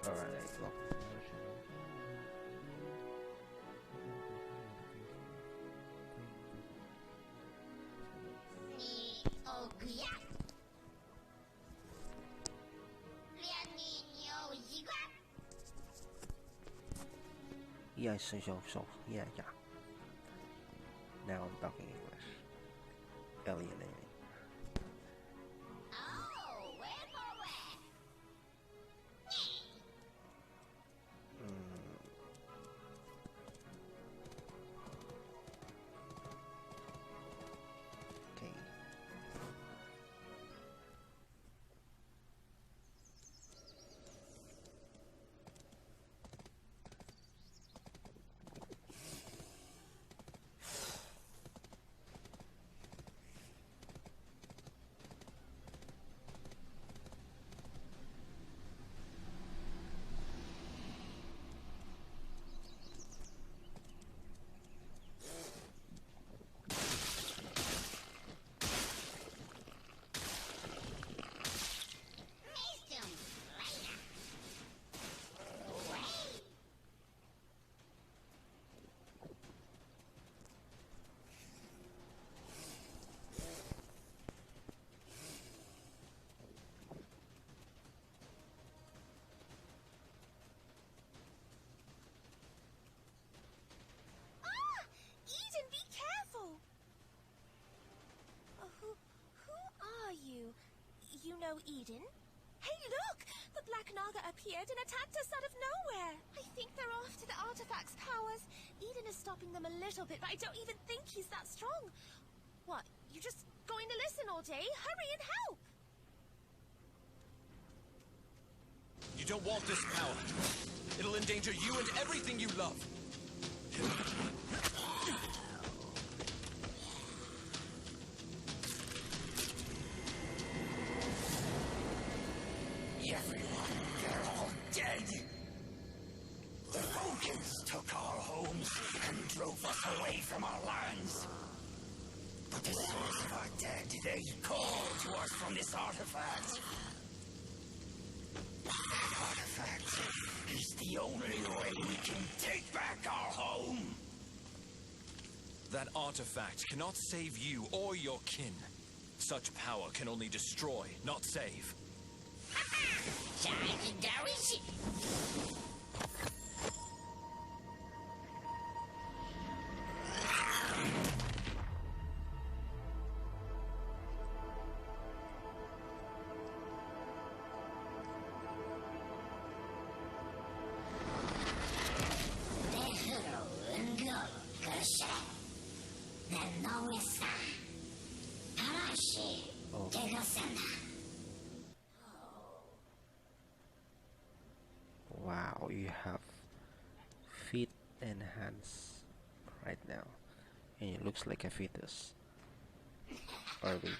Alright, lock. Yeah, so, yeah. Now I'm talking English. Alienating. Okay. You know Eden? Hey, look! The Black Naga appeared and attacked us out of nowhere! I think they're after the artifact's powers. Eden is stopping them a little bit, but I don't even think he's that strong. What, you just going to listen all day? Hurry and help! You don't want this power. It'll endanger you and everything you love. Everyone, they're all dead. The Vulcans took our homes and drove us away from our lands. But the souls of our dead, they call to us from this artifact. That artifact is the only way we can take back our home. That artifact cannot save you or your kin. Such power can only destroy, not save. Wow, you have feet and hands right now, and it looks like a fetus or a baby.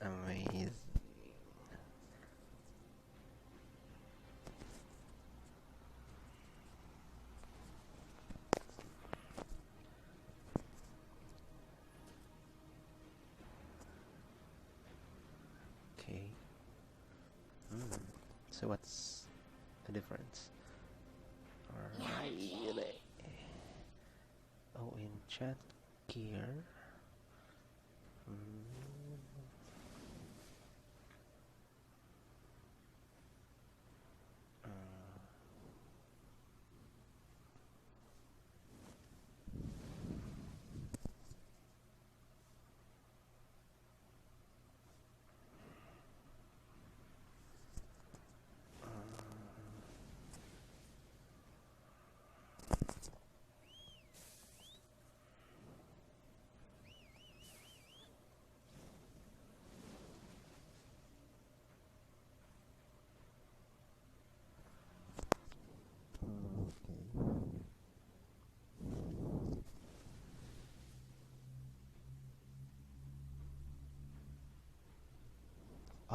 Amazing. Okay. So what's the difference? Alright. Oh, enchant gear.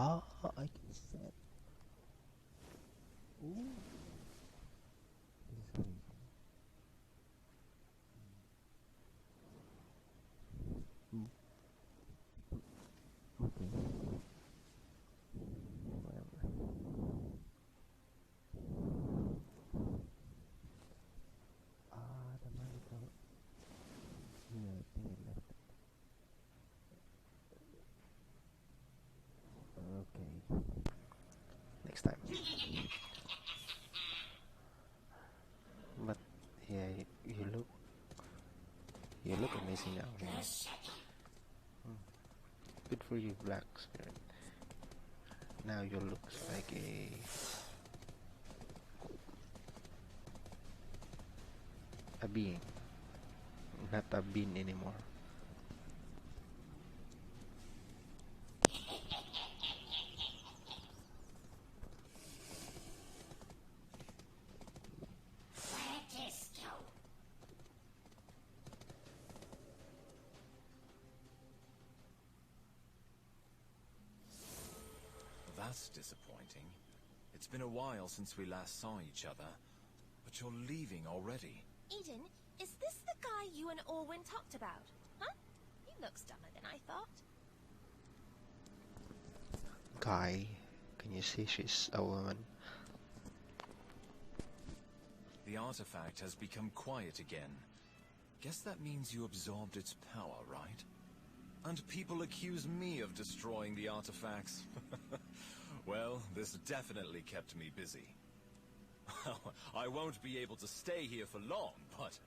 Ah, I can set. Ooh. This is okay. Whatever. But yeah, you look amazing now. Yeah. Good for you, Black Spirit. Now you look like a being, not a bean anymore. That's disappointing. It's been a while since we last saw each other, but you're leaving already. Eden, is this the guy you and Orwin talked about? Huh? He looks dumber than I thought. Guy, can you see she's a woman? The artifact has become quiet again. Guess that means you absorbed its power, right? And people accuse me of destroying the artifacts. Well, this definitely kept me busy. I won't be able to stay here for long, but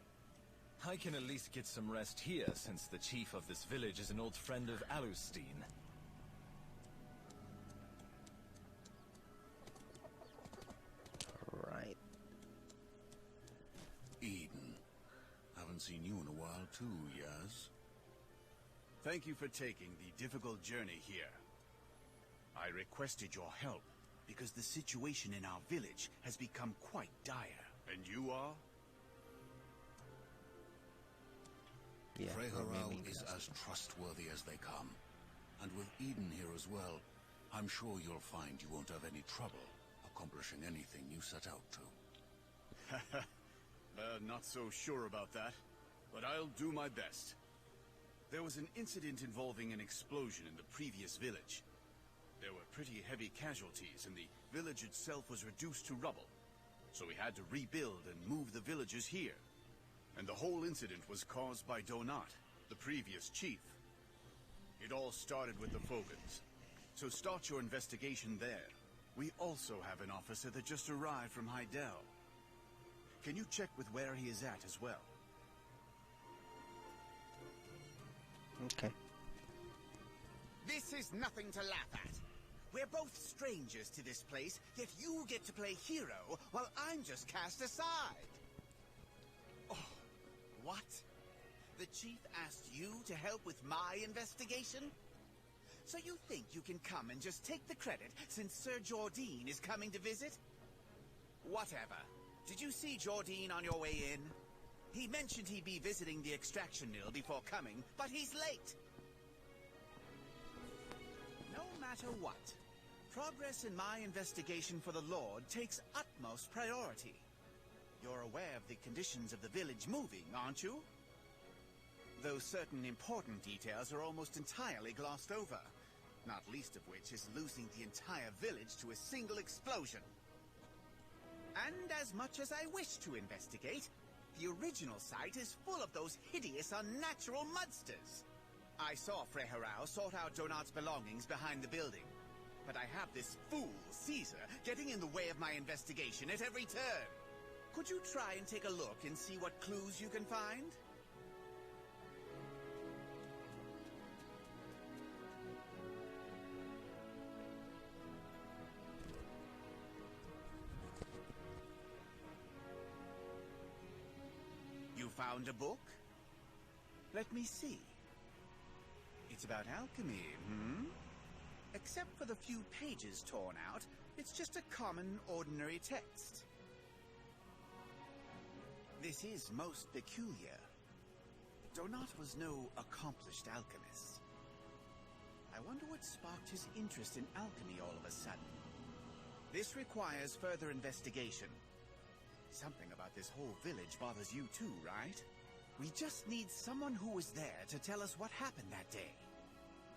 I can at least get some rest here, since the chief of this village is an old friend of Alustein. Right. Eden. Haven't seen you in a while too, yes? Thank you for taking the difficult journey here. I requested your help because the situation in our village has become quite dire. And you are? Yeah, Freharau is as trustworthy as they come. And with Eden here as well, I'm sure you'll find you won't have any trouble accomplishing anything you set out to. Not so sure about that, but I'll do my best. There was an incident involving an explosion in the previous village. There were pretty heavy casualties, and the village itself was reduced to rubble. So we had to rebuild and move the villagers here. And the whole incident was caused by Donat, the previous chief. It all started with the Fogans. So start your investigation there. We also have an officer that just arrived from Heidel. Can you check with where he is at as well? Okay. This is nothing to laugh at. We're both strangers to this place, yet you get to play hero while I'm just cast aside. Oh, what? The chief asked you to help with my investigation? So you think you can come and just take the credit since Sir Jordine is coming to visit? Whatever. Did you see Jordine on your way in? He mentioned he'd be visiting the extraction mill before coming, but he's late. No matter what, progress in my investigation for the Lord takes utmost priority. You're aware of the conditions of the village moving, aren't you? Though certain important details are almost entirely glossed over, not least of which is losing the entire village to a single explosion. And as much as I wish to investigate, the original site is full of those hideous, unnatural monsters. I saw Freharau sort out Donat's belongings behind the building, but I have this fool, Caesar, getting in the way of my investigation at every turn. Could you try and take a look and see what clues you can find? You found a book? Let me see. It's about alchemy, Except for the few pages torn out, it's just a common, ordinary text. This is most peculiar. Donat was no accomplished alchemist. I wonder what sparked his interest in alchemy all of a sudden. This requires further investigation. Something about this whole village bothers you too, right? We just need someone who was there to tell us what happened that day.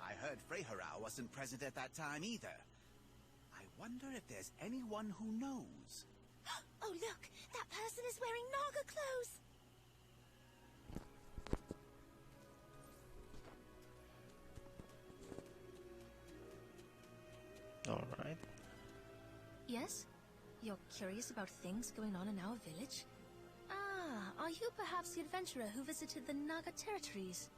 I heard Freharau wasn't present at that time either. I wonder if there's anyone who knows. Oh, look! That person is wearing Naga clothes! Alright. Yes? You're curious about things going on in our village? Ah, are you perhaps the adventurer who visited the Naga territories?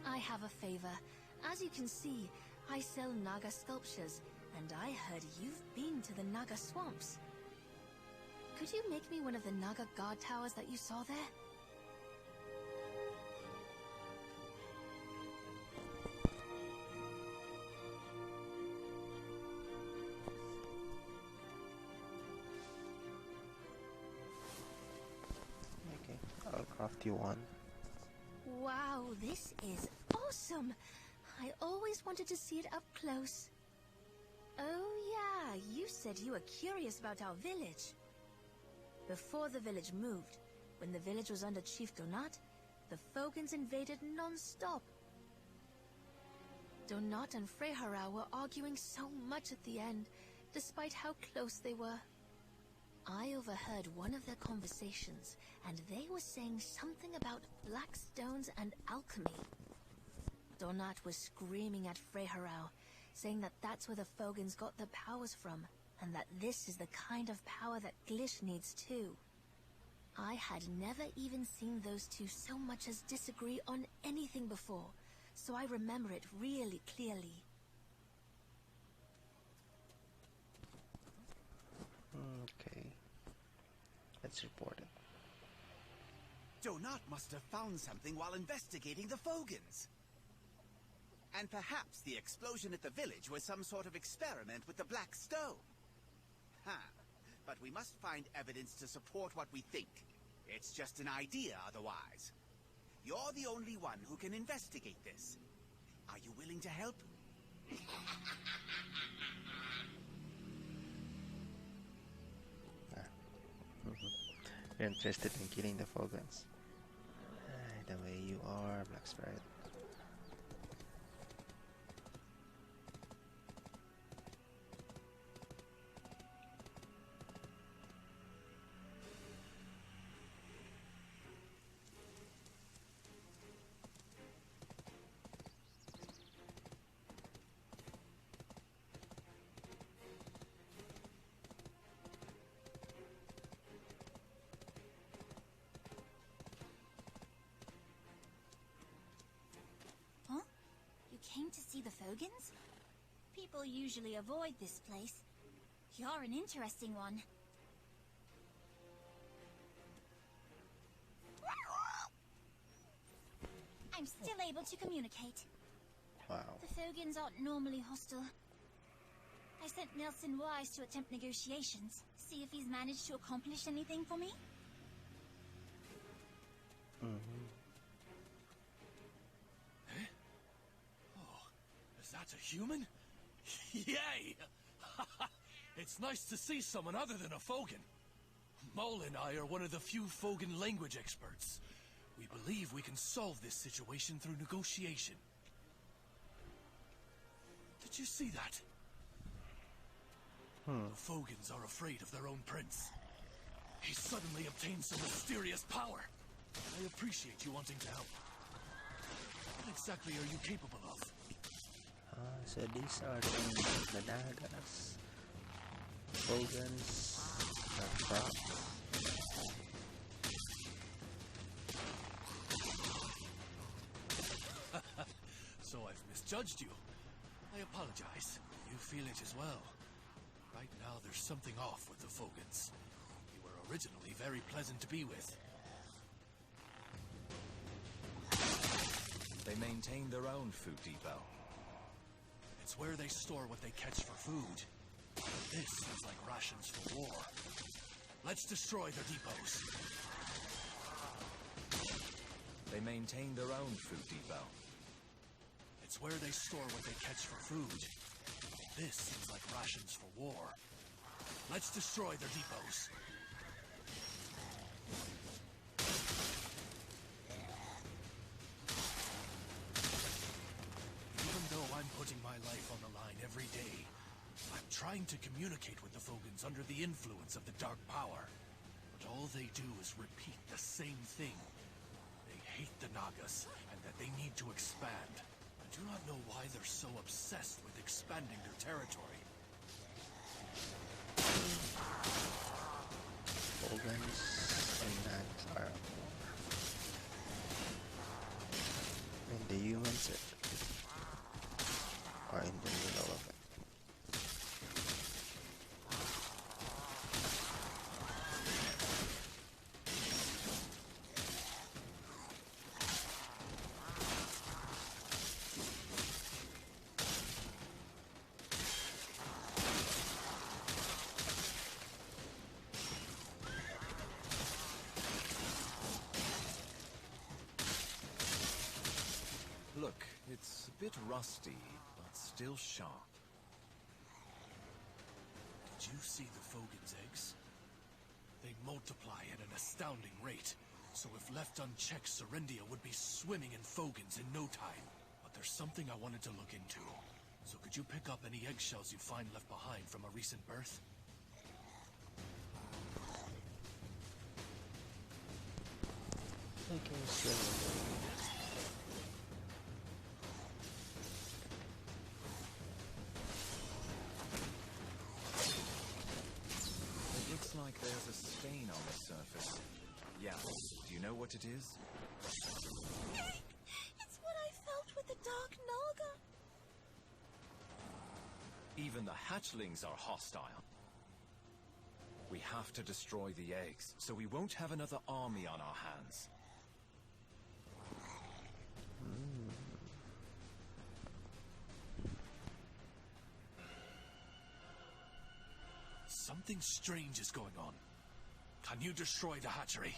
I have a favor. As you can see, I sell Naga sculptures, and I heard you've been to the Naga swamps. Could you make me one of the Naga guard towers that you saw there? Okay, I'll craft you one. Wow, this is awesome! I always wanted to see it up close. Oh yeah, you said you were curious about our village. Before the village moved, when the village was under Chief Donat, the Fogans invaded non-stop. Donat and Freyharau were arguing so much at the end, despite how close they were. I overheard one of their conversations, and they were saying something about black stones and alchemy. Donat was screaming at Freyharau, saying that that's where the Fogans got their powers from, and that this is the kind of power that Glish needs too. I had never even seen those two so much as disagree on anything before, so I remember it really clearly. Okay. Let's report it. Donat must have found something while investigating the Fogans. And perhaps the explosion at the village was some sort of experiment with the Black Stone. But we must find evidence to support what we think. It's just an idea otherwise. You're the only one who can investigate this. Are you willing to help? You're interested in killing the Fogans. The way you are, Black Spirit. Came to see the Fogans? People usually avoid this place. You're an interesting one. I'm still able to communicate. Wow. The Fogans aren't normally hostile. I sent Nelson Wise to attempt negotiations. See if he's managed to accomplish anything for me? Is that a human? Yay! It's nice to see someone other than a Fogan. Mole and I are one of the few Fogan language experts. We believe we can solve this situation through negotiation. Did you see that? The Fogans are afraid of their own prince. He suddenly obtained some mysterious power. I appreciate you wanting to help. What exactly are you capable of? So these are the Nagas, Fogans, Crocs. So I've misjudged you. I apologize. You feel it as well. Right now there's something off with the Fogans. You were originally very pleasant to be with. They maintain their own food depot. It's where they store what they catch for food. This is like rations for war. Let's destroy their depots. They maintain their own food depot. It's where they store what they catch for food. This seems like rations for war. Let's destroy their depots. Even though I'm putting my life on the line every day, I'm trying to communicate with the Fogans under the influence of the Dark Power. But all they do is repeat the same thing. They hate the Nagas, and that they need to expand. I do not know why they're so obsessed with expanding their territory. Organs and nuts are and the humans are in the middle of it. Look, it's a bit rusty, but still sharp. Did you see the Fogan's eggs? They multiply at an astounding rate, so if left unchecked, Serendia would be swimming in Fogans in no time. But there's something I wanted to look into. So could you pick up any eggshells you find left behind from a recent birth? Okay, so It looks like there's a stain on the surface. Yeah, do you know what it is? It's what I felt with the Dark Naga. Even the hatchlings are hostile. We have to destroy the eggs, so we won't have another army on our hands. Something strange is going on. Can you destroy the hatchery?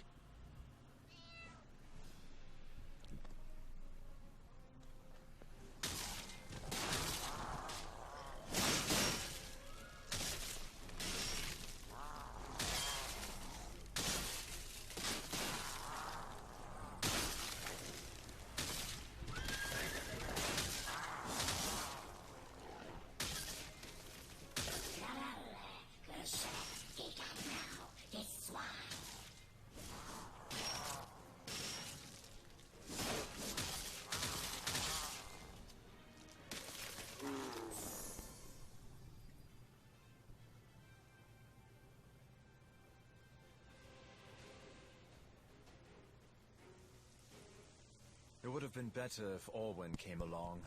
It would have been better if Orwen came along.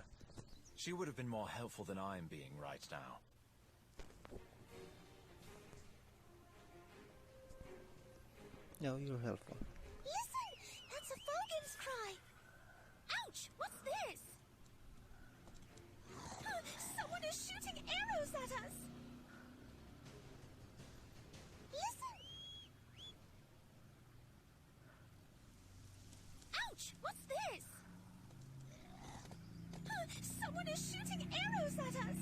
She would have been more helpful than I am being right now. no, you're helpful. Listen! That's a Fogan's cry! Ouch! What's this? Someone is shooting arrows at us! Listen! Ouch! What's this? Someone is shooting arrows at us!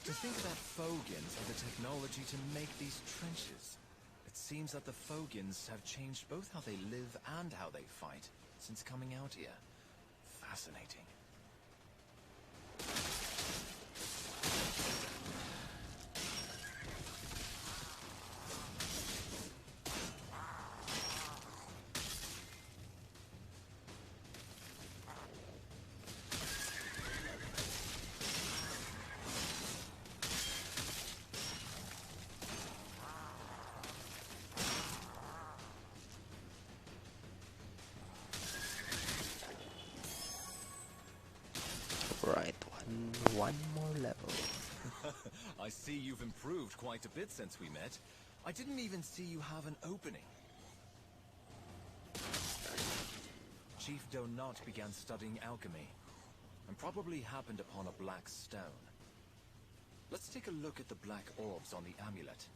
To think that Fogans have the technology to make these trenches. It seems that the Fogans have changed both how they live and how they fight since coming out here. Fascinating. Right, one more level. I see you've improved quite a bit since we met. I didn't even see you have an opening. Chief Donut began studying alchemy, and probably happened upon a black stone. Let's take a look at the black orbs on the amulet.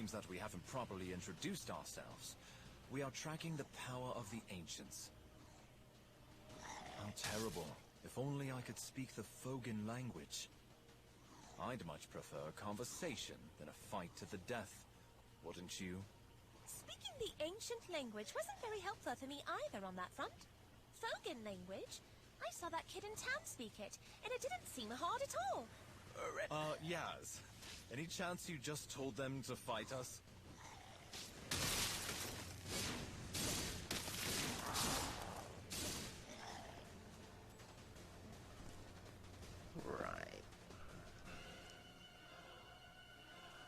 seems that we haven't properly introduced ourselves. We are tracking the power of the ancients. How terrible. If only I could speak the Fogan language. I'd much prefer a conversation than a fight to the death, wouldn't you? Speaking the ancient language wasn't very helpful for me either on that front. Fogan language? I saw that kid in town speak it, and it didn't seem hard at all. Yaz, any chance you just told them to fight us? Right.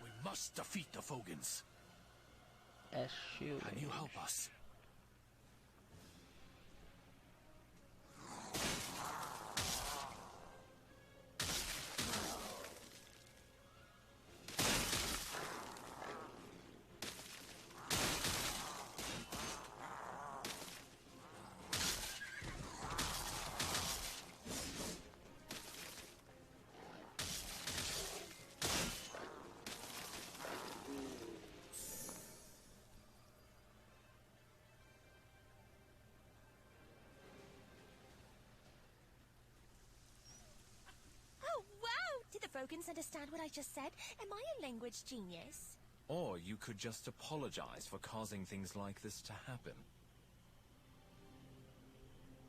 We must defeat the Fogans. As you Can you help us? Oh, wow! Did the Fogans understand what I just said? Am I a language genius? Or you could just apologize for causing things like this to happen.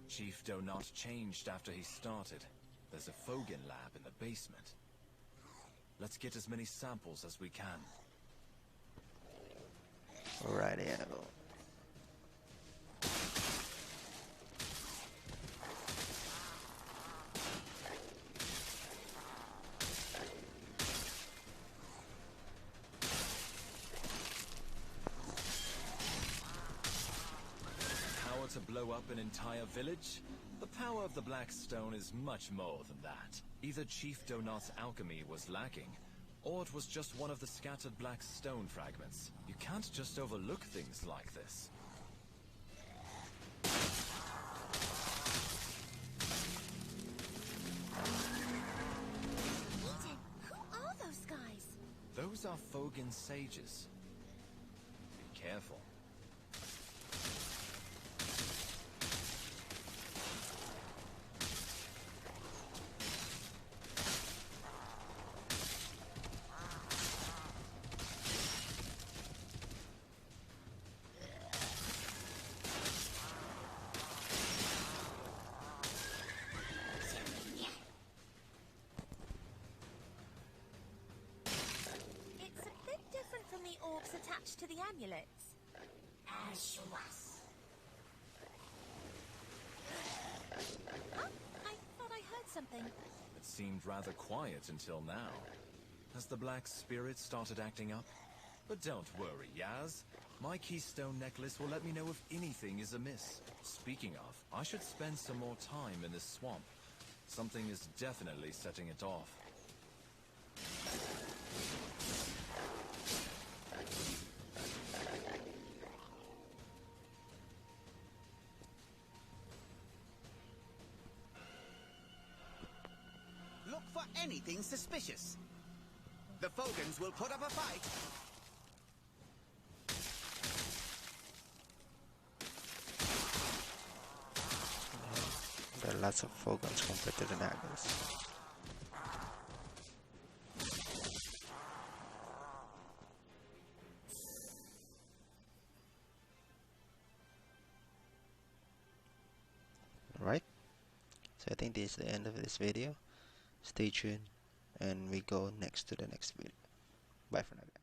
Chief Donut changed after he started. There's a Fogan lab in the basement. Let's get as many samples as we can. Alrighty. Power to blow up an entire village? The power of the Black Stone is much more than that. Either Chief Donut's alchemy was lacking, or it was just one of the scattered Black Stone fragments. You can't just overlook things like this. Eden, who are those guys? Those are Fogan sages. Be careful. It's a bit different from the orbs attached to the amulets. As you was. Huh? I thought I heard something. It seemed rather quiet until now. Has the Black Spirit started acting up? But don't worry, Yaz. My keystone necklace will let me know if anything is amiss. Speaking of, I should spend some more time in this swamp. Something is definitely setting it off. Look for anything suspicious. The Fogans will put up a fight. There are lots of Fogans compared to the Nagas. Alright, so I think this is the end of this video. Stay tuned and we go next to the next video. Bye for now, guys.